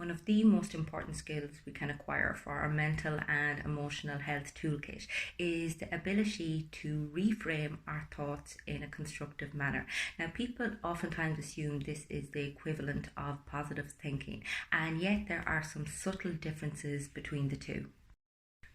One of the most important skills we can acquire for our mental and emotional health toolkit is the ability to reframe our thoughts in a constructive manner. Now, people oftentimes assume this is the equivalent of positive thinking, and yet there are some subtle differences between the two.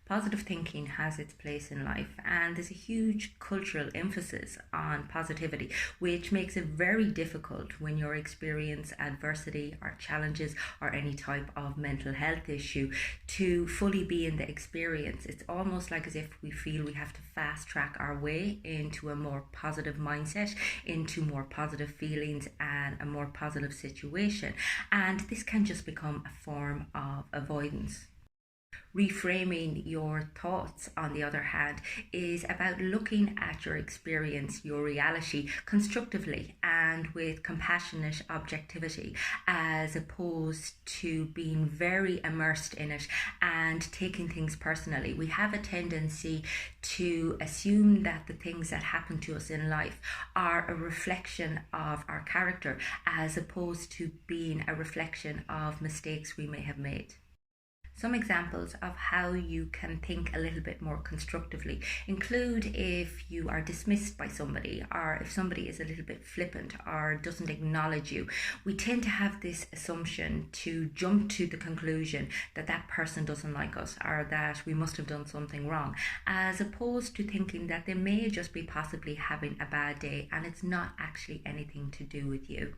Positive thinking has its place in life, and there's a huge cultural emphasis on positivity, which makes it very difficult when you experience adversity or challenges or any type of mental health issue to fully be in the experience. It's almost like as if we feel we have to fast track our way into a more positive mindset, into more positive feelings and a more positive situation, and this can just become a form of avoidance. Reframing your thoughts, on the other hand, is about looking at your experience, your reality, constructively and with compassionate objectivity, as opposed to being very immersed in it and taking things personally. We have a tendency to assume that the things that happen to us in life are a reflection of our character, as opposed to being a reflection of mistakes we may have made. Some examples of how you can think a little bit more constructively include if you are dismissed by somebody, or if somebody is a little bit flippant or doesn't acknowledge you. We tend to have this assumption to jump to the conclusion that that person doesn't like us or that we must have done something wrong, as opposed to thinking that they may just be possibly having a bad day and it's not actually anything to do with you.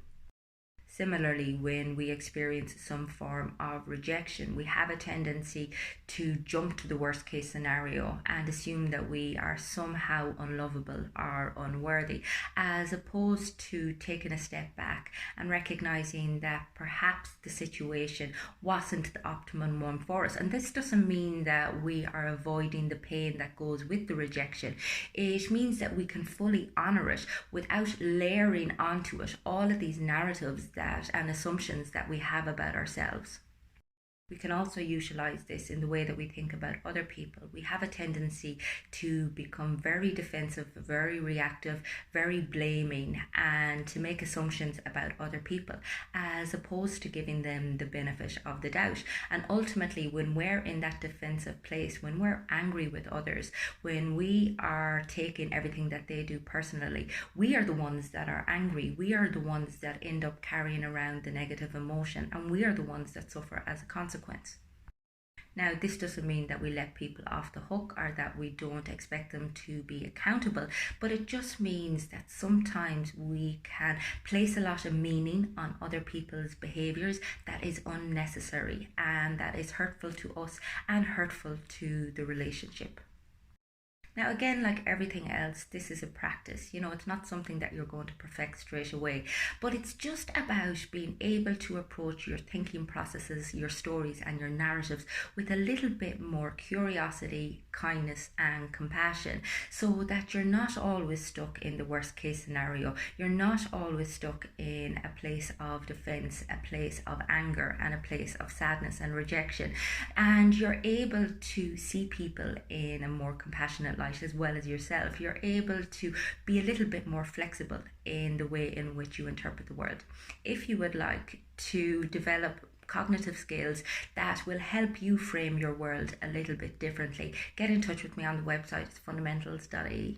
Similarly, when we experience some form of rejection, we have a tendency to jump to the worst case scenario and assume that we are somehow unlovable or unworthy, as opposed to taking a step back and recognizing that perhaps the situation wasn't the optimum one for us. And this doesn't mean that we are avoiding the pain that goes with the rejection. It means that we can fully honor it without layering onto it all of these narratives and assumptions that we have about ourselves. We can also utilize this in the way that we think about other people. We have a tendency to become very defensive, very reactive, very blaming, and to make assumptions about other people, as opposed to giving them the benefit of the doubt. And ultimately, when we're in that defensive place, when we're angry with others, when we are taking everything that they do personally, we are the ones that are angry. We are the ones that end up carrying around the negative emotion, and we are the ones that suffer as a consequence. Now, this doesn't mean that we let people off the hook or that we don't expect them to be accountable, but it just means that sometimes we can place a lot of meaning on other people's behaviours that is unnecessary and that is hurtful to us and hurtful to the relationship. Now, again, like everything else, this is a practice. It's not something that you're going to perfect straight away, but it's just about being able to approach your thinking processes, your stories and your narratives with a little bit more curiosity, kindness and compassion, so that you're not always stuck in the worst case scenario. You're not always stuck in a place of defense, a place of anger and a place of sadness and rejection. And you're able to see people in a more compassionate light as well as yourself. You're able to be a little bit more flexible in the way in which you interpret the world. If you would like to develop cognitive skills that will help you frame your world a little bit differently, get in touch with me on the website. It's fundamentals.ie.